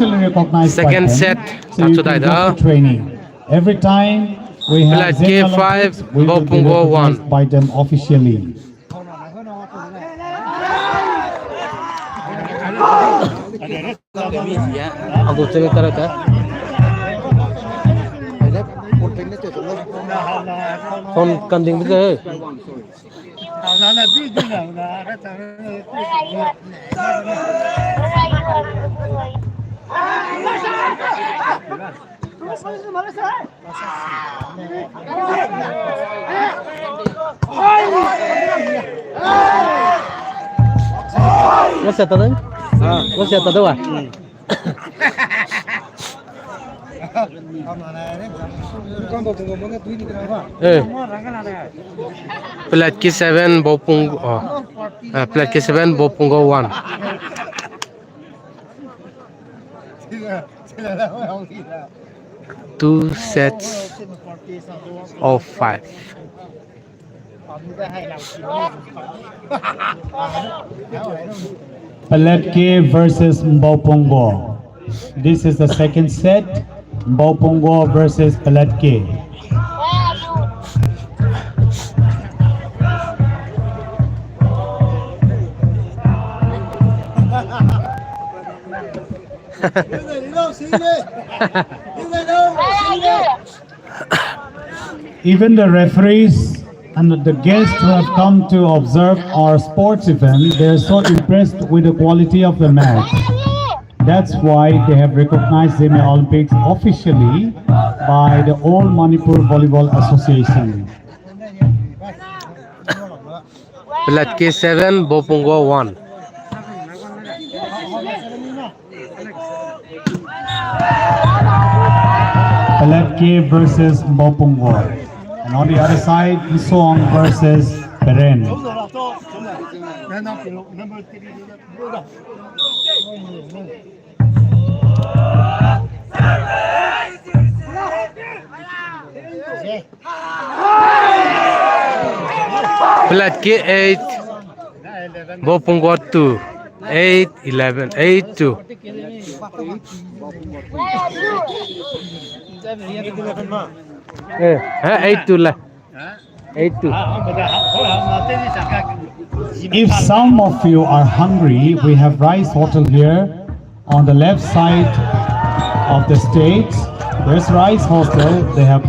recognized by Second them, set, so you can go for training. Every time we have Peletkie Zeme 5, Olympics, we will be Mbaupungwa 1. recognized by them officially. Aku cakap tarik ya. Kon kanding betul. What's that tadi? What's that tadi? Peletkie 7, Mbaupungwa. Peletkie 7, Mbaupungwa 1. 2 sets of 5. Peletkie versus Mbaupungwa. This is the second set. Mbaupungwa versus Peletkie. Even the referees and the guests who have come to observe our sports event, they are so impressed with the quality of the match. That's why they have recognized Zeme Olympics officially by the All Manipur Volleyball Association. Peletkie 7, Mbaupungwa 1. Peletkie versus Mbaupungwa. And on the other side, Isong versus Peren. Peletkie 8, Mbaupungwa 2. 8, 11, 8, 2. 8, 2 lah. 8, 2. If some of you are hungry, we have Rice Hotel here on the left side of the stage. There's Rice Hotel. They have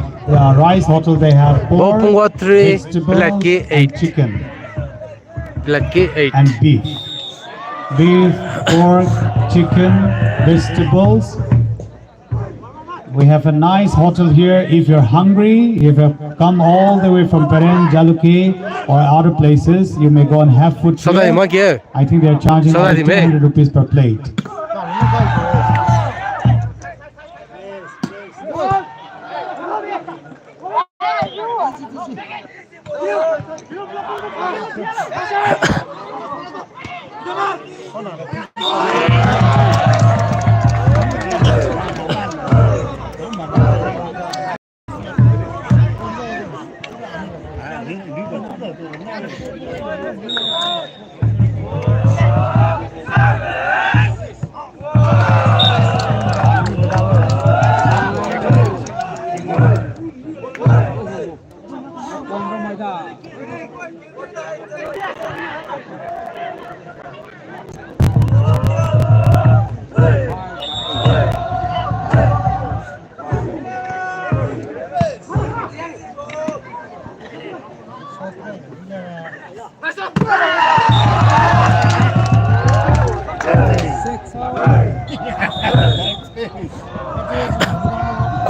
Rice Hotel. They have pork, Mbaupungwa 3, vegetables, Peletkie and 8. chicken Peletkie 8. and beef. Beef, pork, chicken, vegetables. We have a nice hotel here. If you're hungry, if you have come all the way from Peren, Jaluke or other places, you may go and have food here. I think they're charging only 200 rupees per plate.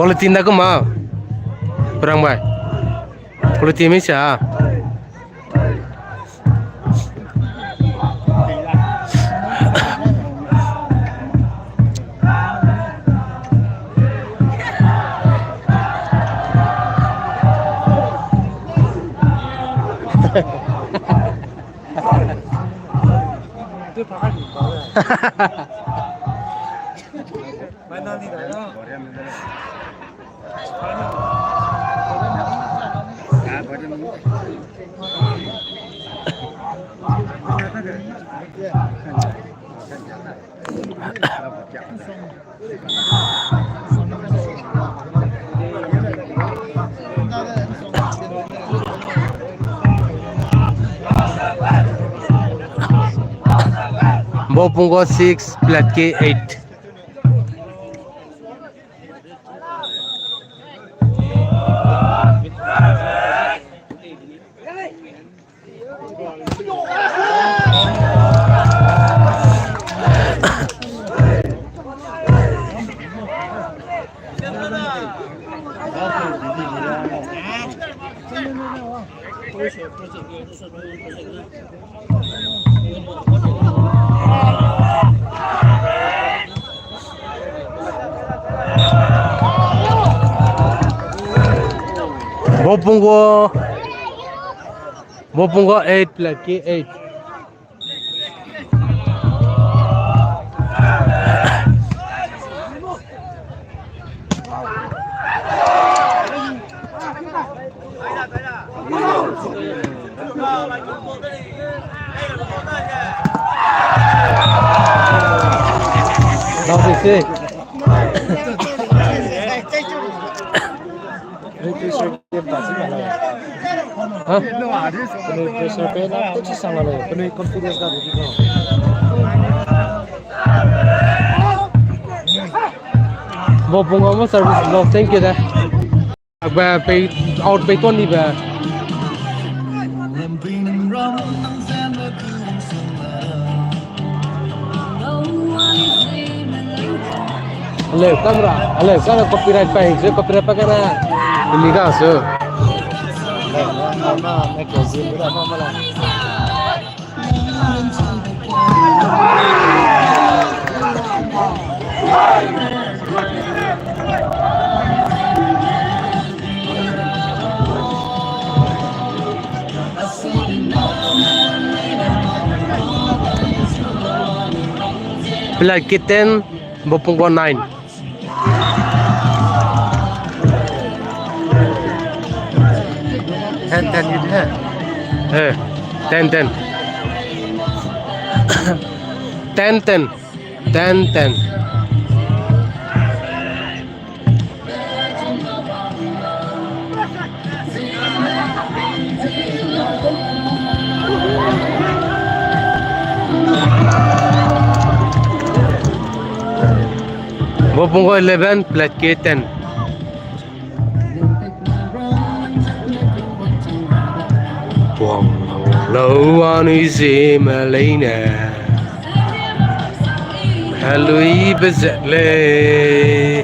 Quality na ko ma. Perang bay. Quality mi siya. Mbaupungwa 6, Peletkie 8. Mbaupungwa 8, Peletkie 8. Nào thì Mbaupungwa mo service block, thank you da. Ba pay out pay ton đi về. Ale kamera copyright pa hình chứ copyright pa cái na ini ka so. Peletkie 10, Mbaupungwa 9. Ten you did. 10. 10. Mbaupungwa 11, Peletkie 10. Lâu anh Zeme Olympic. Hello, Bezle.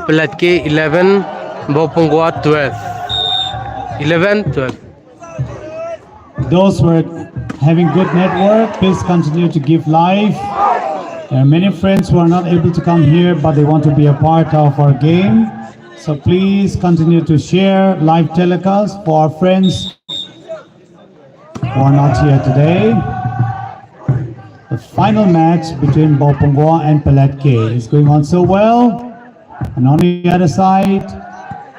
Peletkie 11, Mbaupungwa 12. 11, 12. Those who are having good network, please continue to give live. There are many friends who are not able to come here, but they want to be a part of our game. So please continue to share live telecast for our friends who are not here today. The final match between Mbaupungwa and Peletkie is going on so well. And on the other side,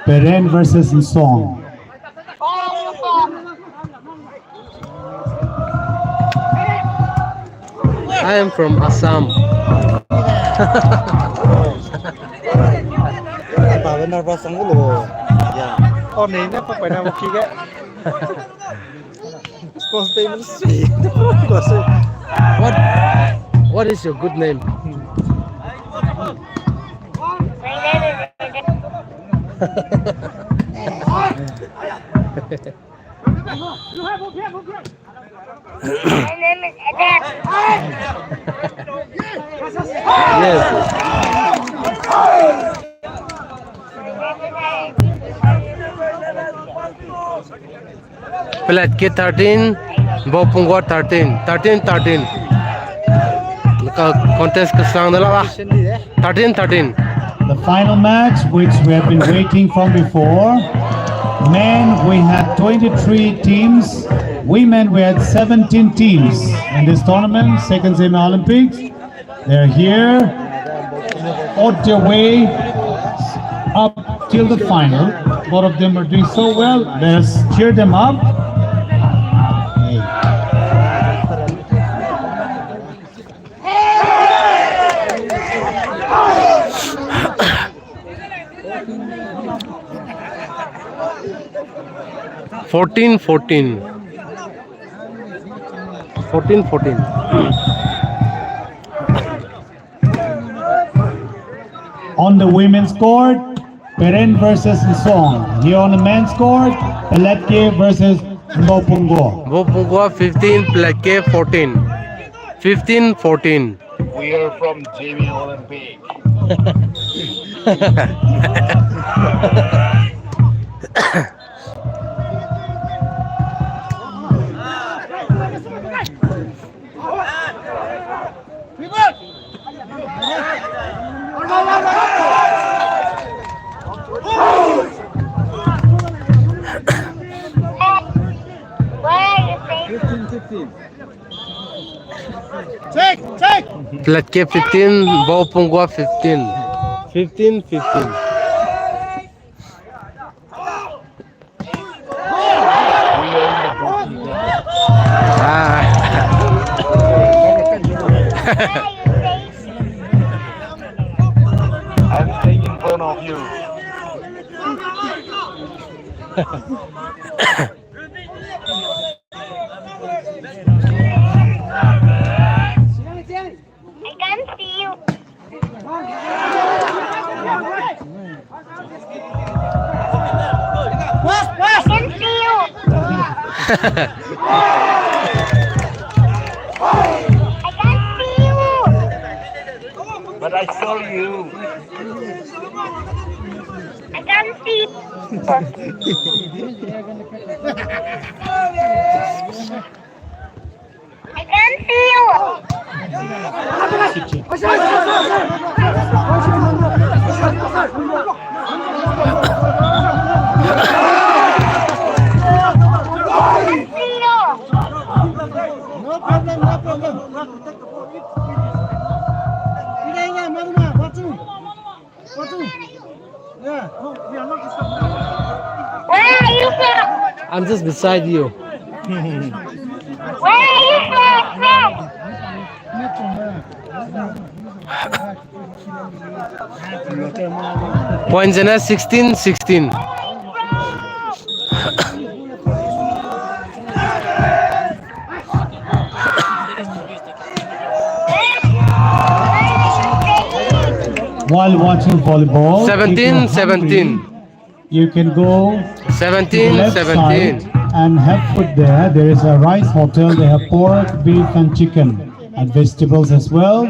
Peren versus Nsong. I am from Assam. What is your good name? My name is Adam. Yes. Peletkie 13, Mbaupungwa 13. 13. Contest keserang dala lah. 13. The final match, which we have been waiting from before. Men, we had 23 teams. Women, we had 17 teams in this tournament, second Zeme Olympics. They're here, fought their way up till the final. Both of them are doing so well. Let's cheer them up. Hey. 14. On the women's court, Peren versus Song. Here on the men's court, Peletkie versus Mbaupungwa. Mbaupungwa 15, Peletkie 14. 15-14. We are from Zeme Olympic. Peletkie 15, Mbaupungwa 15. 15. I'm staying in front of you. I can't see you. I can see you. I can't see you. But I saw you. I can't see you. I can't see you. I can't see you. No problem. Yeah, Maduma, what? Yeah, no, we are not disturbed. Where are you from? I'm just beside you. Where are you from? Points in 16. While watching volleyball, if you're 17. hungry, you can go to the 17. left side and have food there. There is a rice hotel. They have pork, beef, and chicken, and vegetables as well.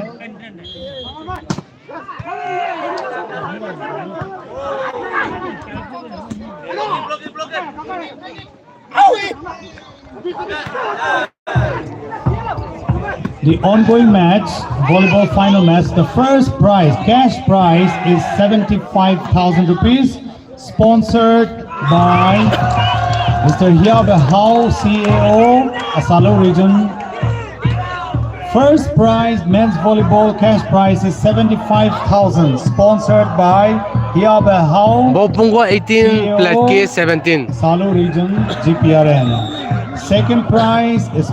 The ongoing match, volleyball final match, the first prize, cash prize is 75,000 rupees, sponsored by Mr. Hiabe Hao, CAO, Asalo region. First prize, men's volleyball cash prize is 75,000, sponsored by Hiabe Hao, Mbaupungwa 18, Peletkie 17. Asalo region, GPRN. Second prize is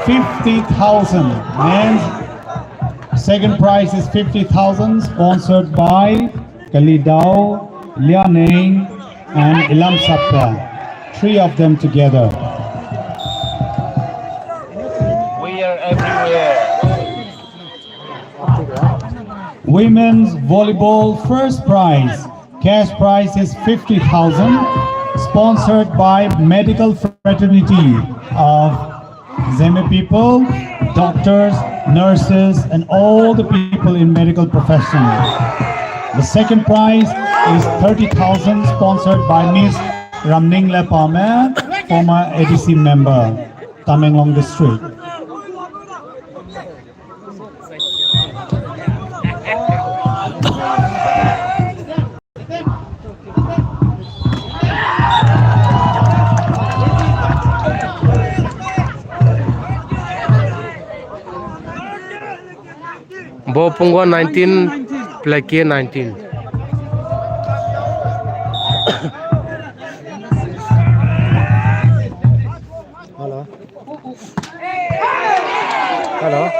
50,000. Men's second prize is 50,000, sponsored by Kalidao, Lianeng, and Ilam Sapta. Three of them together. We are everywhere. Women's volleyball first prize, cash prize is 50,000, sponsored by Medical Fraternity of Zeme people, doctors, nurses, and all the people in medical professionals. The second prize is 30,000 sponsored by Ms. Ramningla Palmer, former ADC member, Tamenglong district. Mbaupungwa 19, Peletkie 19. Hello. Hello.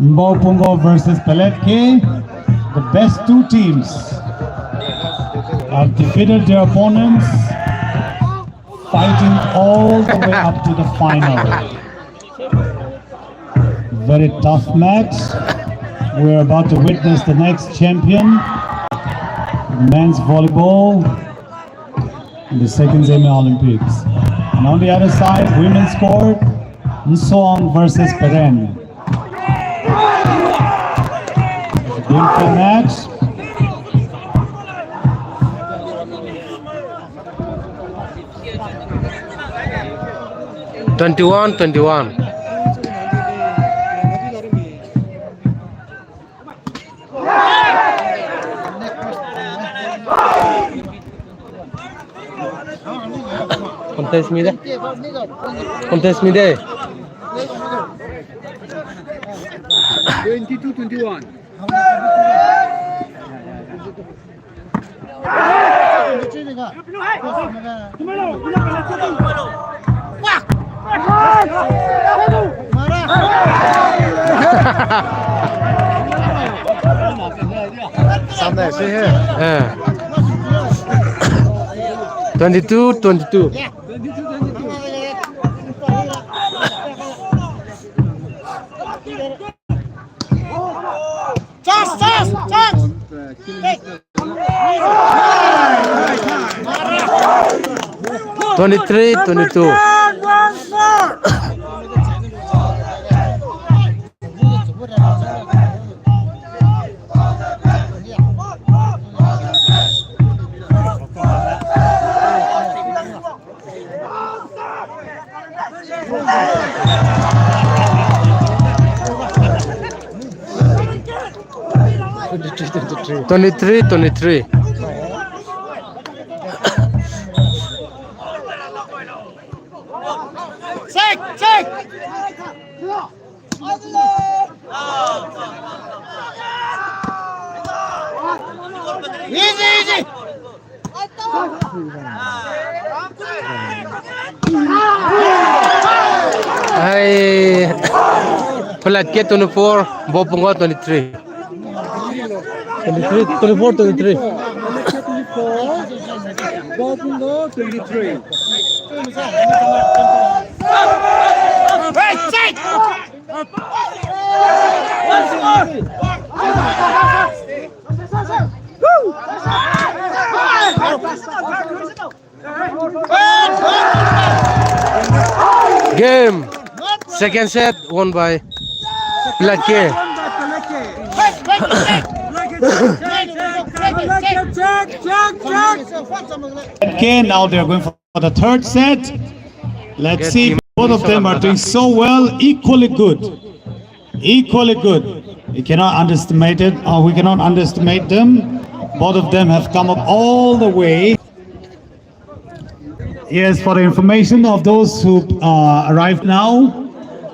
'Mbaupungwa Vs Peletkie, the best two teams have defeated their opponents, fighting all the way up to the final. Very tough match. We're about to witness the next champion, men's volleyball, in the second Zeme Olympics. And on the other side, women's court, Nsong versus Peren. Beautiful match. Twenty-one. Contest me there. Contest me there. 22-21. Sampai sih. 22. Charge! 23-22. Twenty-three. Check! Easy! Hai Peletkie 24, Mbaupungwa 23. 23. Mbaupungwa 23. Game. Second set won by Peletkie. Okay, now they're going for the third set. Let's see. Both of them are doing so well, equally good. We cannot underestimate it, or we cannot underestimate them. Both of them have come up all the way. Yes, for the information of those who arrived now,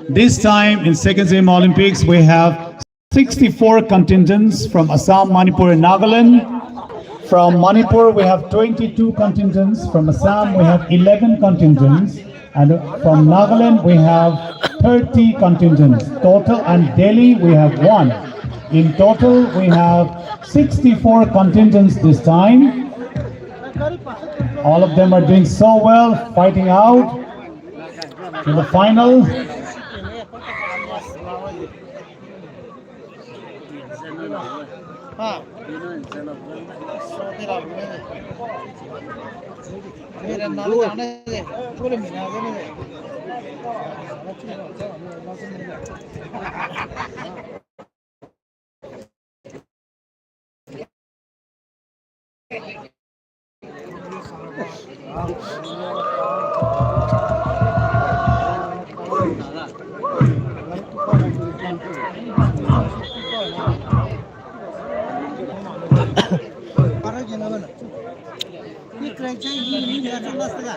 this time in second Zeme Olympics we have 64 contingents from Assam, Manipur and Nagaland. From Manipur we have 22 contingents, from Assam we have 11 contingents, and from Nagaland we have 30 contingents total, and Delhi we have 1. In total we have 64 contingents this time. All of them are doing so well, fighting out to the final.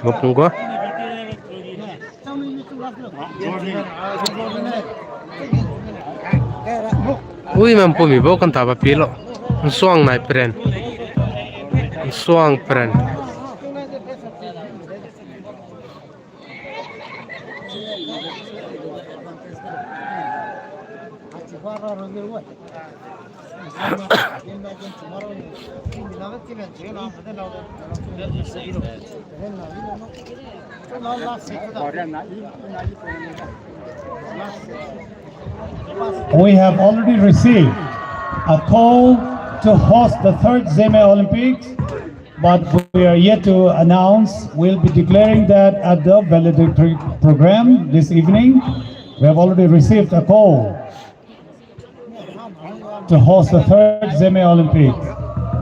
Mbaupungwa. Ui mampumi bau kan taba pilo. Suang nai pren. Suang pren. We have already received a call to host the third Zeme Olympics, but we are yet to announce. We'll be declaring that at the valedictory program this evening. We have already received a call to host the third Zeme Olympics,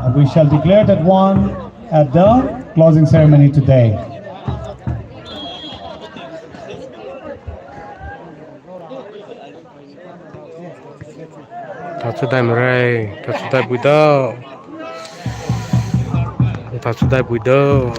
and we shall declare that one at the closing ceremony today. Tatsudai murai, tatsudai buido. Tatsudai buido.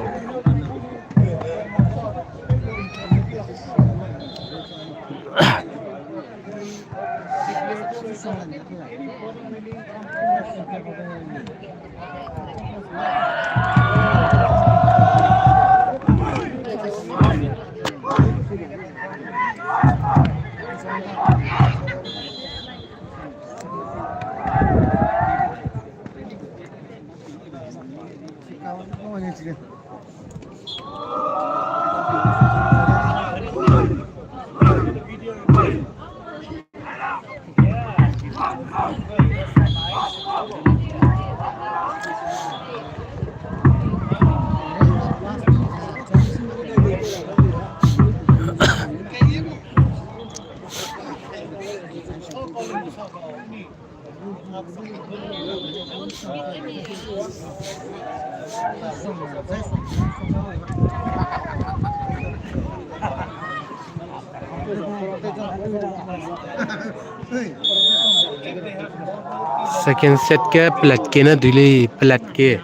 Second set ke Peletkie na dili Peletkie.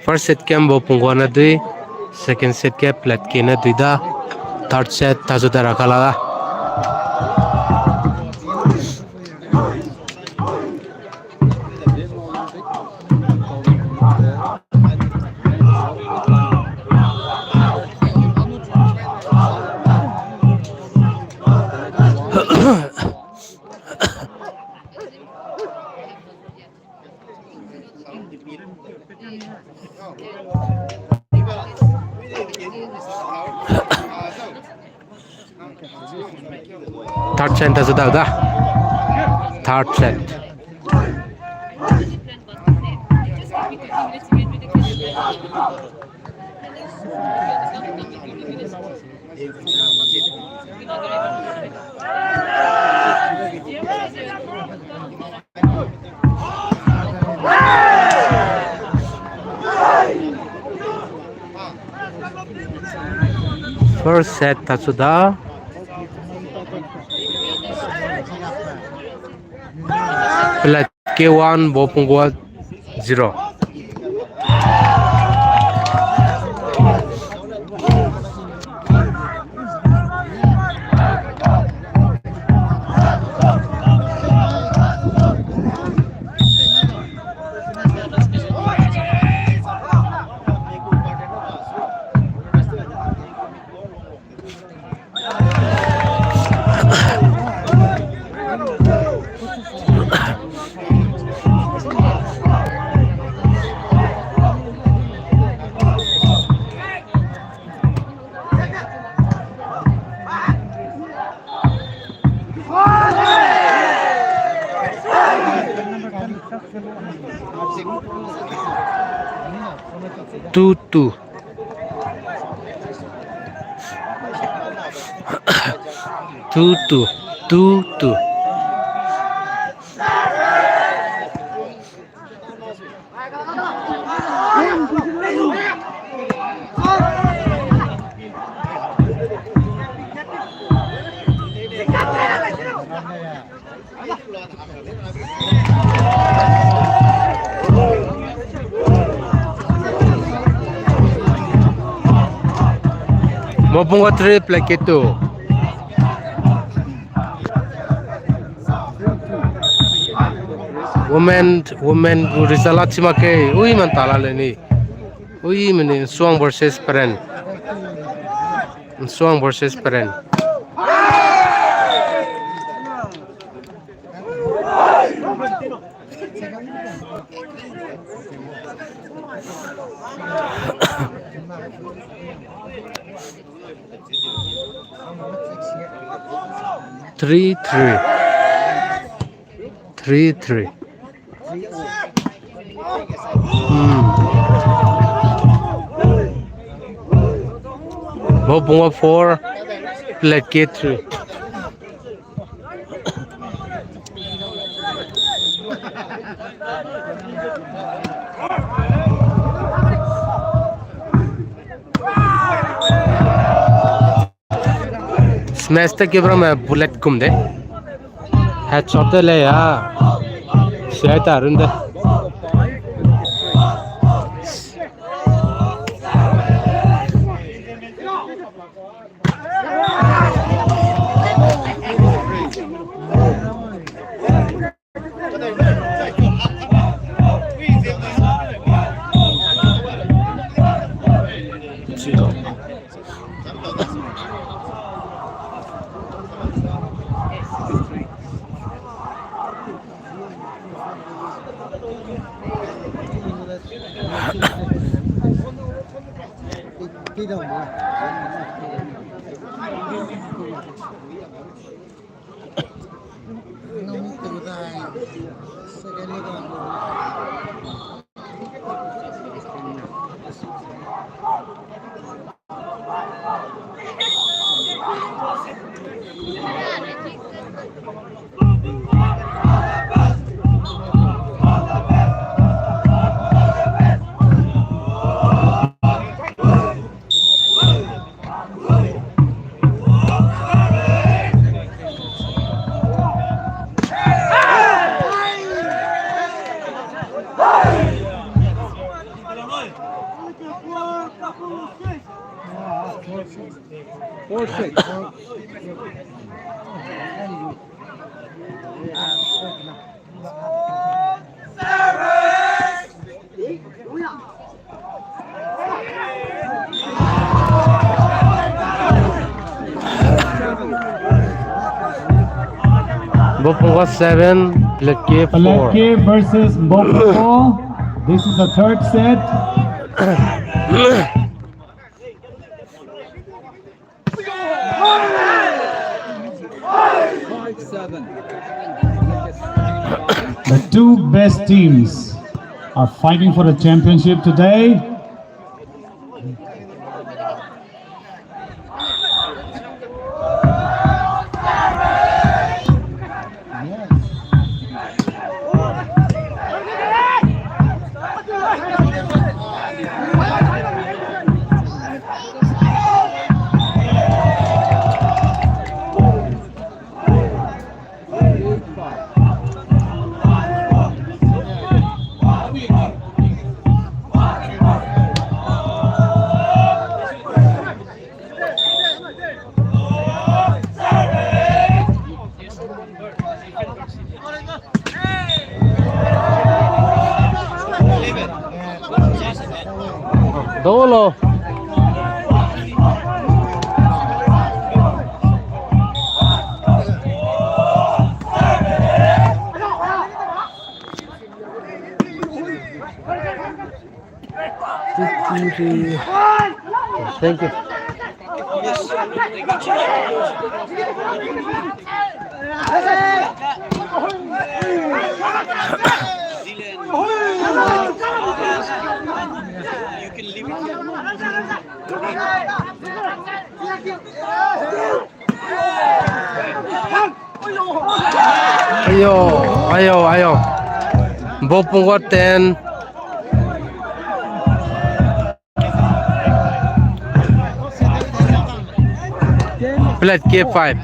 First set ke Mbaupungwa na dui. Second set ke Peletkie na dui da. Third set tajuda rakalaga. Third set tajuda udah. Third set. First set tajuda. Peletkie 1, Mbaupungwa 0. 2-2. 2-2. 2-2. Mbaupungwa 3, Peletkie 2. Women result chimake ui man tala leni ui mani Swang versus Peren. Swang versus Peren. Three, 3. Mbaupungwa 4, Peletkie 3. Smash the kibra me bullet kumde. Headshot le ya. Shayta runde. Mbaupungwa 7, Peletkie 4. Peletkie versus Mbaupungwa. This is the third set. The two best teams are fighting for the championship today. Dolo. Thank you. You can leave it. Ayo. Mbaupungwa 10. Peletkie 5.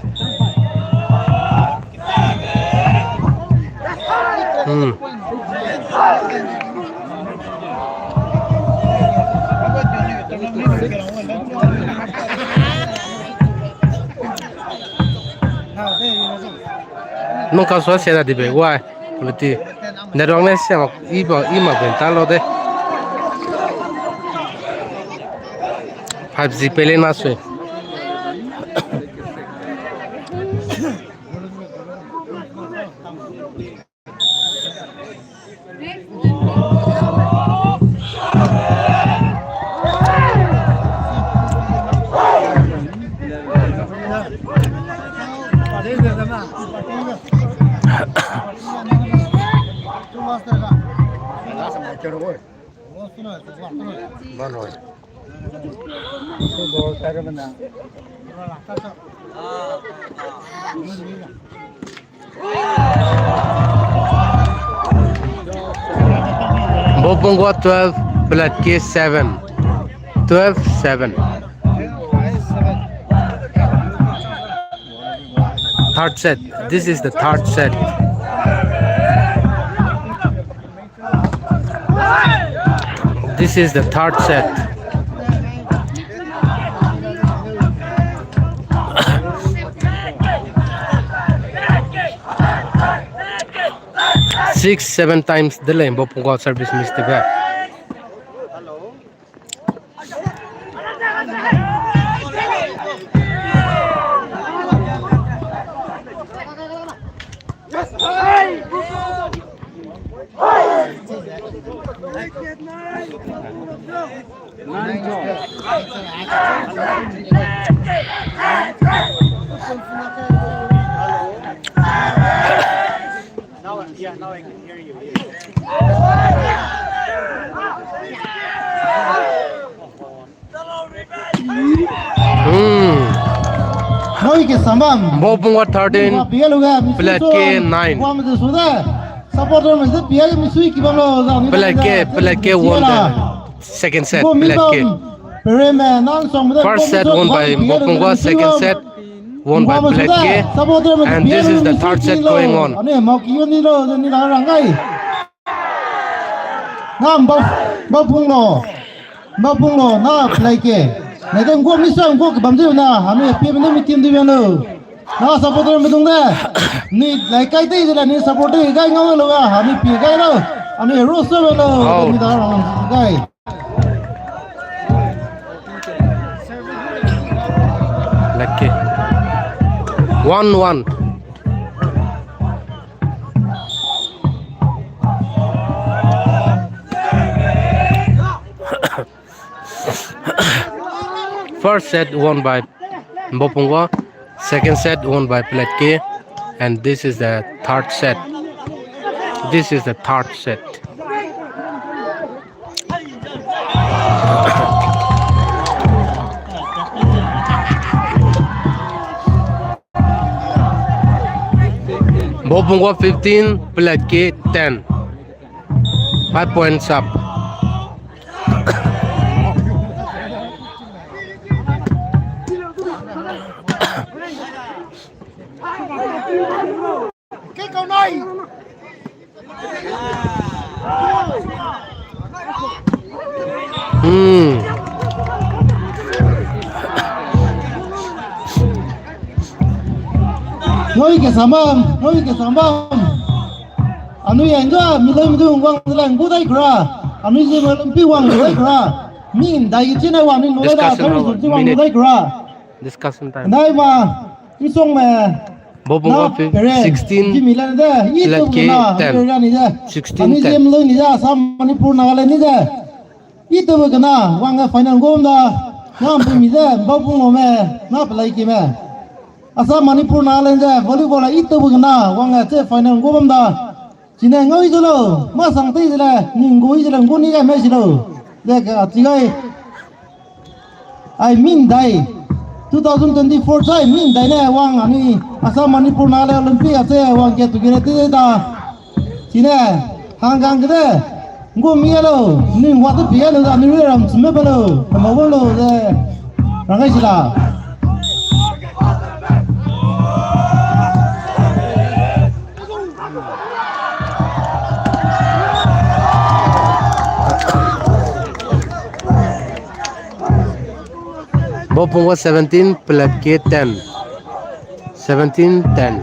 Nung kau suara saya di bawah, berarti nerongnya siapa? Ima bentar lo deh. 5G pelen masuk. Mbaupungwa 12, Peletkie 7. 12-7. Third set. This is the third set. This is the third set. Six, 7 times delay. Mbaupungwa service missed the back. Now I can hear you. Noi ke samam. Mbaupungwa 13, Peletkie 9. Supporter में से पिया में सुई की बमलो Peletkie won the second set. Peletkie. First set won by Mbaupungwa, second set won by Peletkie, and this is the third set going on. Mbaupungwa na Peletkie. Này cái quốc mỹ sang quốc bấm rượu na, hàm này phía bên đây mình tìm đi bên đâu, na supporter mình tung đây, ni lại cái tí rồi là ni supporter cái ngáo luôn à, hàm này phía cái đâu, hàm này rose bên đâu, mình đã làm cái. Peletkie 1-1. First set won by Mbaupungwa, second set won by Peletkie, and this is the third set. This is the third set. Mbaupungwa 15, Peletkie 10. 5 points up. Cái câu này. Noi ke samam. Anu yang juga milih uang dalam budai kera. Anu Zeme Olympic uang budai kera. Min dah itu cina uang min budai dah. Kami suci uang budai kera. Discussion time. Nai ma, isong me. Mbaupungwa 16, Peletkie 10. 16, Anu 10. Zeme Olympic ni dah, sam Manipur Nagaland ni dah. Itu berkena, wang final gom dah. Nam pun mida, Mbaupungwa me, na Peletkie me. Asal Manipur Nagaland dah, volleyball itu berkena, wang aja final gom dah. Cina ngoi je lo, masang ti je lah, ninggu je lah, guni kan match lo. Dek, tiga. I mean dai 2024 sai min dai ne wang ani Assam Manipur Nale Olympic ate wang get together te da sine hangang de ngo mielo ni wa te pia lo da ni ram sme balo ma bolo de rangai sila Mbaupungwa 17, Peletkie 10. 17-10.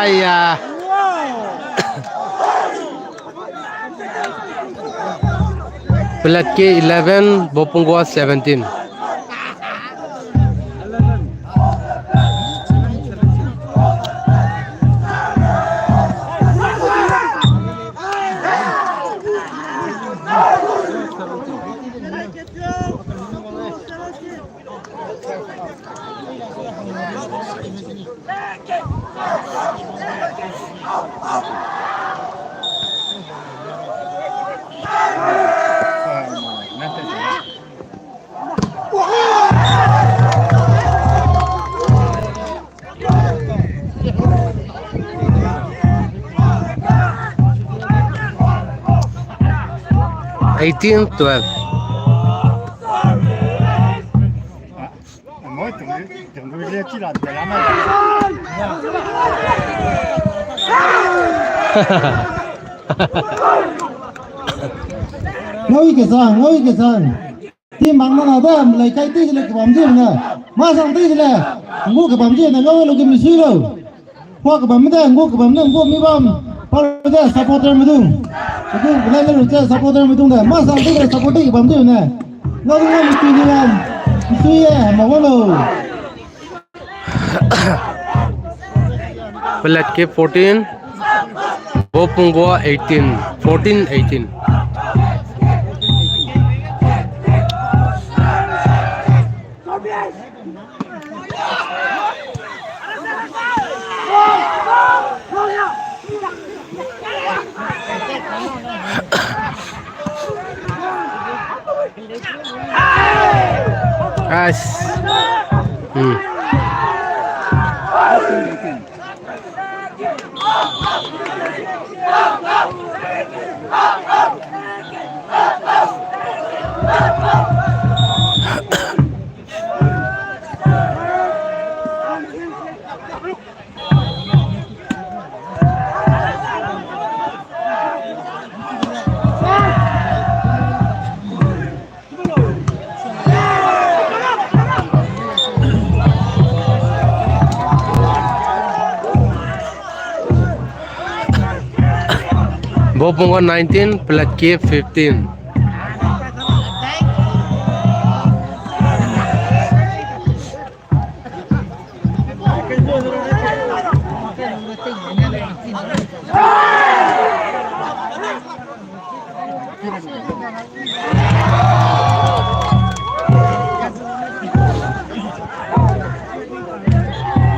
Ayah. Peletkie 11, Mbaupungwa 17. Eighteen 12. ngoi ke san ti mang na da lai kai ti le kabam ji na ma sang ti le ngo kabam ji na lo lo ke mi sui lo kwa kabam da ngo kabam na ngo mi bam pa da supporter mi dung itu lai le ro supporter mi dung da ma sang ti le support ti kabam ji na lo ngo mi ti ni bam sui ya ma lo Peletkie 14, Mbaupungwa 18. 14-18. Guys. Mbaupungwa 19, Peletkie 15.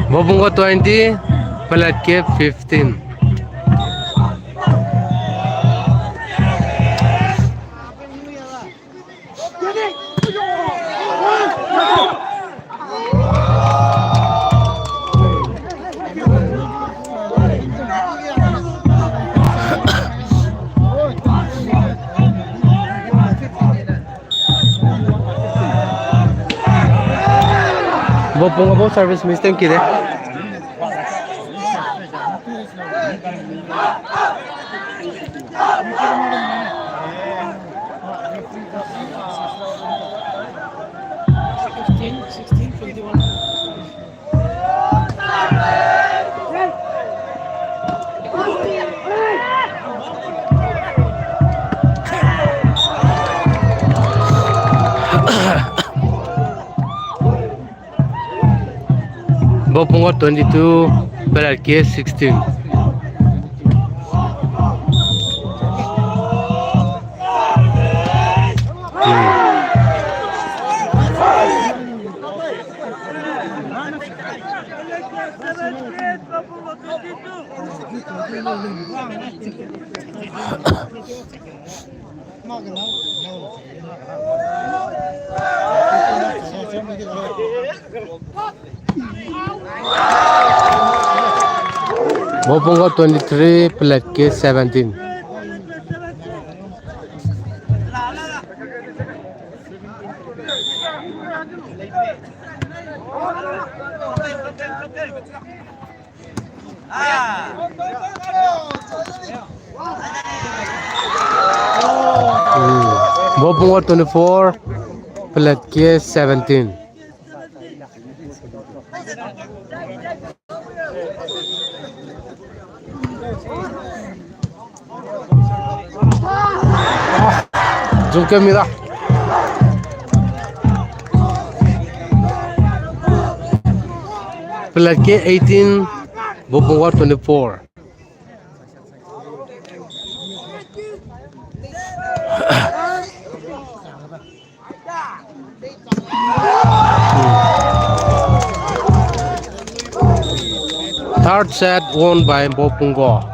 Mbaupungwa 20, Peletkie 15. Mbaupungwa bo service system kide. Mbaupungwa 22, Peletkie 16. Mbaupungwa 23, Peletkie 17. Mbaupungwa 24, Peletkie 17. Jungkemira. Peletkie 18, Mbaupungwa 24. Third set won by Mbaupungwa.